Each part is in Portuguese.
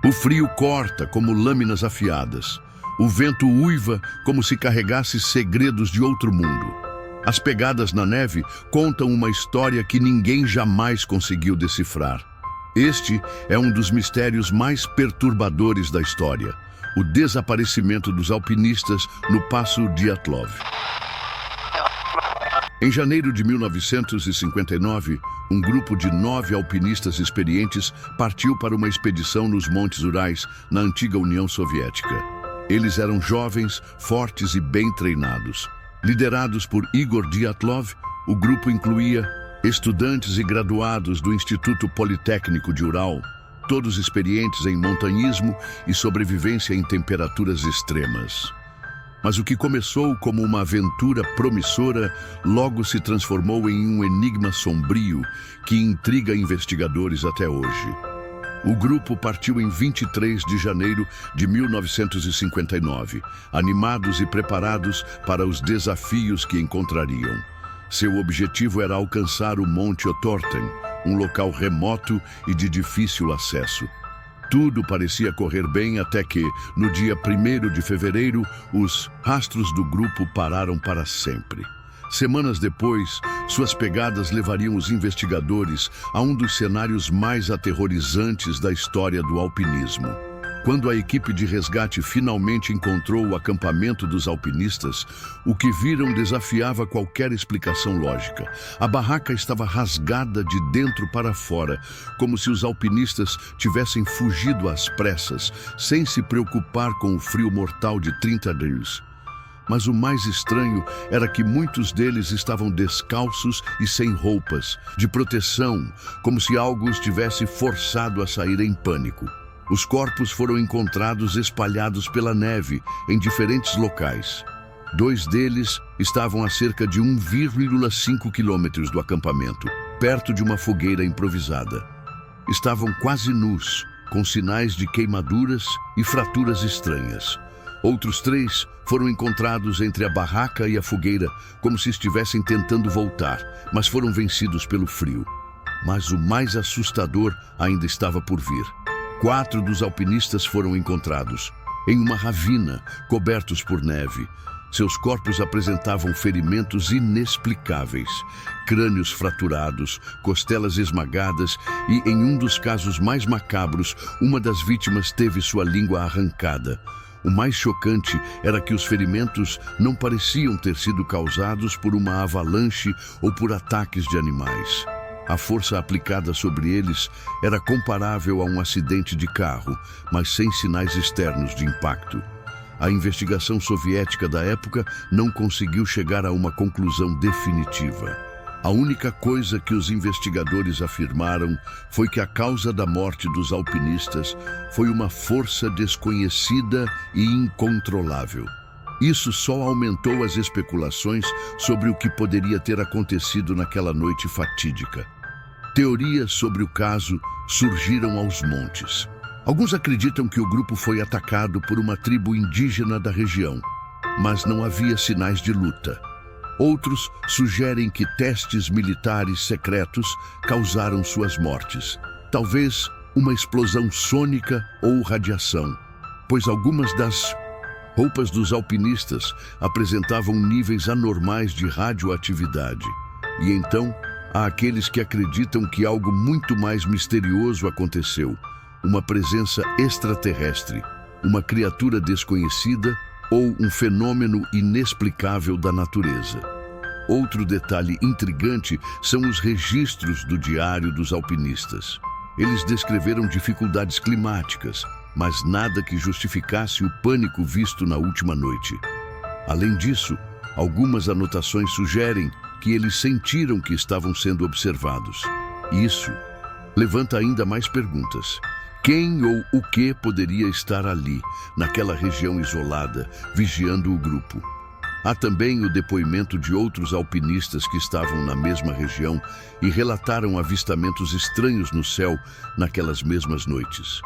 O frio corta como lâminas afiadas. O vento uiva como se carregasse segredos de outro mundo. As pegadas na neve contam uma história que ninguém jamais conseguiu decifrar. Este é um dos mistérios mais perturbadores da história: o desaparecimento dos alpinistas no Passo Dyatlov. Em janeiro de 1959, um grupo de 9 alpinistas experientes partiu para uma expedição nos Montes Urais, na antiga União Soviética. Eles eram jovens, fortes e bem treinados. Liderados por Igor Dyatlov, o grupo incluía estudantes e graduados do Instituto Politécnico de Ural, todos experientes em montanhismo e sobrevivência em temperaturas extremas. Mas o que começou como uma aventura promissora logo se transformou em um enigma sombrio que intriga investigadores até hoje. O grupo partiu em 23 de janeiro de 1959, animados e preparados para os desafios que encontrariam. Seu objetivo era alcançar o Monte Otorten, um local remoto e de difícil acesso. Tudo parecia correr bem até que, no dia 1º de fevereiro, os rastros do grupo pararam para sempre. Semanas depois, suas pegadas levariam os investigadores a um dos cenários mais aterrorizantes da história do alpinismo. Quando a equipe de resgate finalmente encontrou o acampamento dos alpinistas, o que viram desafiava qualquer explicação lógica. A barraca estava rasgada de dentro para fora, como se os alpinistas tivessem fugido às pressas, sem se preocupar com o frio mortal de 30 graus. Mas o mais estranho era que muitos deles estavam descalços e sem roupas, de proteção, como se algo os tivesse forçado a sair em pânico. Os corpos foram encontrados espalhados pela neve em diferentes locais. 2 deles estavam a cerca de 1,5 quilômetros do acampamento, perto de uma fogueira improvisada. Estavam quase nus, com sinais de queimaduras e fraturas estranhas. Outros 3 foram encontrados entre a barraca e a fogueira, como se estivessem tentando voltar, mas foram vencidos pelo frio. Mas o mais assustador ainda estava por vir. 4 dos alpinistas foram encontrados, em uma ravina, cobertos por neve. Seus corpos apresentavam ferimentos inexplicáveis, crânios fraturados, costelas esmagadas e, em um dos casos mais macabros, uma das vítimas teve sua língua arrancada. O mais chocante era que os ferimentos não pareciam ter sido causados por uma avalanche ou por ataques de animais. A força aplicada sobre eles era comparável a um acidente de carro, mas sem sinais externos de impacto. A investigação soviética da época não conseguiu chegar a uma conclusão definitiva. A única coisa que os investigadores afirmaram foi que a causa da morte dos alpinistas foi uma força desconhecida e incontrolável. Isso só aumentou as especulações sobre o que poderia ter acontecido naquela noite fatídica. Teorias sobre o caso surgiram aos montes. Alguns acreditam que o grupo foi atacado por uma tribo indígena da região, mas não havia sinais de luta. Outros sugerem que testes militares secretos causaram suas mortes. Talvez uma explosão sônica ou radiação, pois algumas das roupas dos alpinistas apresentavam níveis anormais de radioatividade. E então, há aqueles que acreditam que algo muito mais misterioso aconteceu. Uma presença extraterrestre, uma criatura desconhecida ou um fenômeno inexplicável da natureza. Outro detalhe intrigante são os registros do diário dos alpinistas. Eles descreveram dificuldades climáticas, mas nada que justificasse o pânico visto na última noite. Além disso, algumas anotações sugerem que eles sentiram que estavam sendo observados. Isso levanta ainda mais perguntas. Quem ou o que poderia estar ali, naquela região isolada, vigiando o grupo? Há também o depoimento de outros alpinistas que estavam na mesma região e relataram avistamentos estranhos no céu naquelas mesmas noites.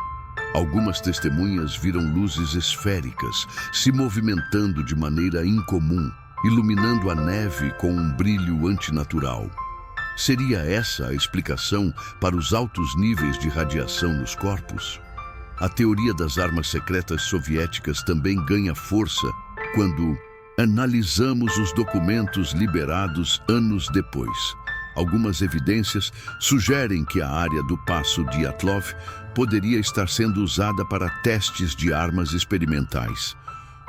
Algumas testemunhas viram luzes esféricas se movimentando de maneira incomum, iluminando a neve com um brilho antinatural. Seria essa a explicação para os altos níveis de radiação nos corpos? a teoria das armas secretas soviéticas também ganha força quando analisamos os documentos liberados anos depois. Algumas evidências sugerem que a área do Passo Dyatlov poderia estar sendo usada para testes de armas experimentais.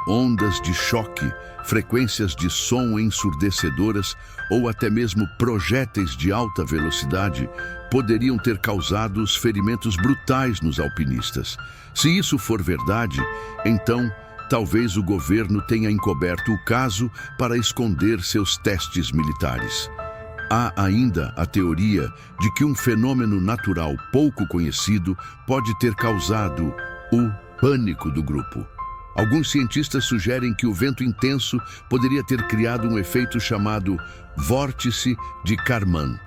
Ondas de choque, frequências de som ensurdecedoras ou até mesmo projéteis de alta velocidade poderiam ter causado os ferimentos brutais nos alpinistas. Se isso for verdade, então talvez o governo tenha encoberto o caso para esconder seus testes militares. Há ainda a teoria de que um fenômeno natural pouco conhecido pode ter causado o pânico do grupo. Alguns cientistas sugerem que o vento intenso poderia ter criado um efeito chamado vórtice de Kármán,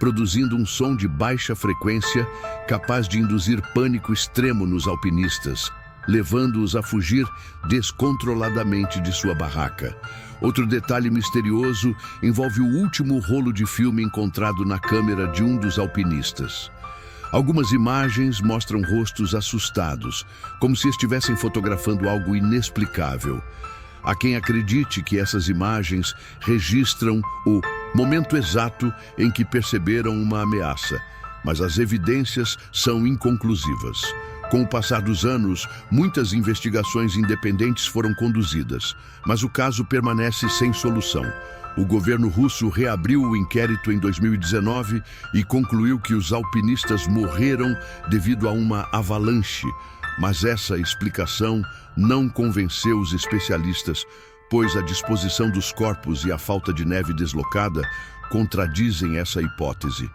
produzindo um som de baixa frequência capaz de induzir pânico extremo nos alpinistas, levando-os a fugir descontroladamente de sua barraca. Outro detalhe misterioso envolve o último rolo de filme encontrado na câmera de um dos alpinistas. Algumas imagens mostram rostos assustados, como se estivessem fotografando algo inexplicável. Há quem acredite que essas imagens registram o momento exato em que perceberam uma ameaça, mas as evidências são inconclusivas. Com o passar dos anos, muitas investigações independentes foram conduzidas, mas o caso permanece sem solução. O governo russo reabriu o inquérito em 2019 e concluiu que os alpinistas morreram devido a uma avalanche, mas essa explicação não convenceu os especialistas, pois a disposição dos corpos e a falta de neve deslocada contradizem essa hipótese.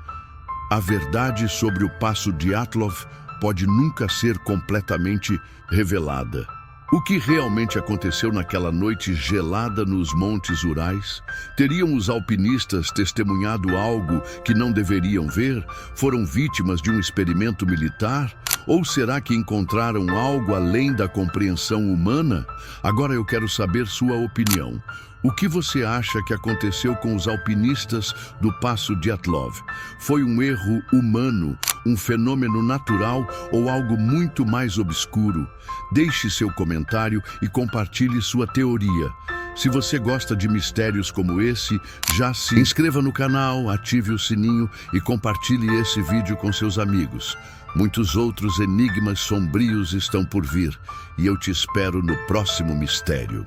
A verdade sobre o Passo Dyatlov pode nunca ser completamente revelada. O que realmente aconteceu naquela noite gelada nos Montes Urais? Teriam os alpinistas testemunhado algo que não deveriam ver? Foram vítimas de um experimento militar? Ou será que encontraram algo além da compreensão humana? Agora eu quero saber sua opinião. O que você acha que aconteceu com os alpinistas do Passo Dyatlov? Foi um erro humano, um fenômeno natural ou algo muito mais obscuro? Deixe seu comentário e compartilhe sua teoria. Se você gosta de mistérios como esse, já se inscreva no canal, ative o sininho e compartilhe esse vídeo com seus amigos. Muitos outros enigmas sombrios estão por vir e eu te espero no próximo mistério.